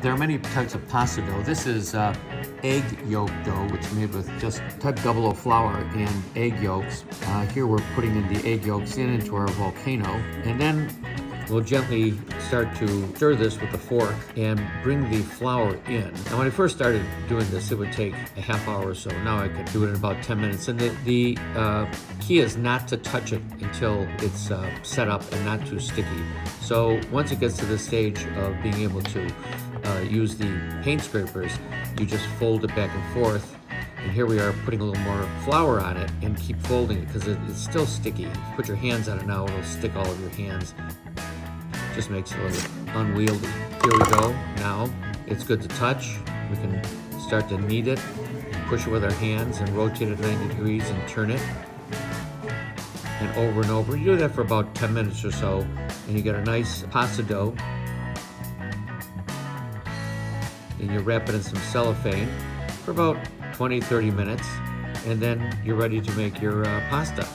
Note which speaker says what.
Speaker 1: There are many types of pasta dough. This is egg yolk dough, which is made with just type double O flour and egg yolks. Here we're putting in the egg yolks into our volcano, and then we'll gently start to stir this with a fork and bring the flour in. Now, when I first started doing this, it would take a half hour or so. Now I can do it in about 10 minutes. And the key is not to touch it until it's set up and not too sticky. So once it gets to the stage of being able to use the paint scrapers, you just fold it back and forth. And here we are putting a little more flour on it and keep folding it because it's still sticky. If you put your hands on it now, it'll stick all of your hands. Just makes it a little unwieldy. Here we go. Now it's good to touch. We can start to knead it, push it with our hands and rotate it 90 degrees and turn it. And over. You do that for about 10 minutes or so, and you get a nice pasta dough. And you wrap it in some cellophane for about 20-30 minutes, and then you're ready to make your pasta.